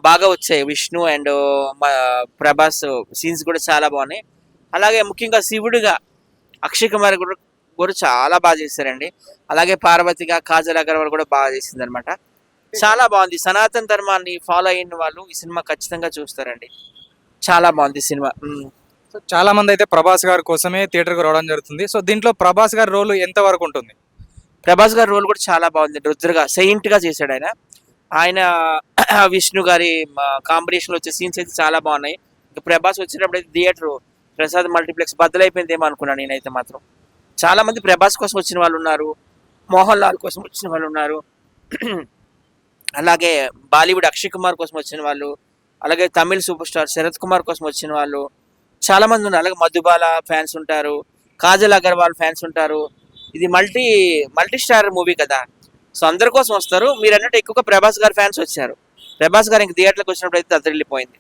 బాగా వచ్చాయి. Vishnu and Prabhas scenes కూడా చాలా బాగున్నాయి. అలాగే ముఖ్యంగా శివుడిగా అక్షయ్ కుమార్ కూడా చాలా బాగా చేశారండి. అలాగే పార్వతిగా కాజల్ అగర్వాల్ కూడా బాగా చేసింది అనమాట. చాలా బాగుంది. సనాతన ధర్మాన్ని ఫాలో అయిన వాళ్ళు ఈ సినిమా ఖచ్చితంగా చూస్తారండి. చాలా బాగుంది సినిమా. సో చాలా మంది అయితే ప్రభాస్ గారి కోసమే థియేటర్‌కి రావడం జరుగుతుంది. సో దీంట్లో ప్రభాస్ గారి రోల్ ఎంత వరకు ఉంటుంది? ప్రభాస్ గారి రోల్ కూడా చాలా బాగుంది. రుద్రగా సెయింట్ గా చేశాడు ఆయన. ఆయన విష్ణు గారి కాంబినేషన్ లో వచ్చే సీన్స్ అయితే చాలా బాగున్నాయి. ఇంకా ప్రభాస్ వచ్చినప్పుడు అయితే థియేటర్ ప్రసాద్ మల్టీప్లెక్స్ బద్దలైపోయిందేమో అనుకున్నాను నేనైతే మాత్రం. చాలా మంది ప్రభాస్ కోసం వచ్చిన వాళ్ళు ఉన్నారు. మోహన్ లాల్ కోసం వచ్చిన వాళ్ళు ఉన్నారు. అలాగే బాలీవుడ్ అక్షయ్ కుమార్ కోసం వచ్చిన వాళ్ళు, అలాగే తమిళ్ సూపర్ స్టార్ శరత్ కుమార్ కోసం వచ్చిన వాళ్ళు చాలా మంది ఉన్నారు. అలాగే మధుబాల ఫ్యాన్స్ ఉంటారు, కాజల్ అగర్వాల్ ఫ్యాన్స్ ఉంటారు. ఇది మల్టీ స్టార్ మూవీ కదా, సో అందరి కోసం వస్తారు. మీరు అన్నట్టు ఎక్కువగా ప్రభాస్ గారి ఫ్యాన్స్ వచ్చారు. ప్రభాస్ గారు ఇంక థియేటర్కి వచ్చినప్పుడు అయితే దద్దరిల్లిపోయింది.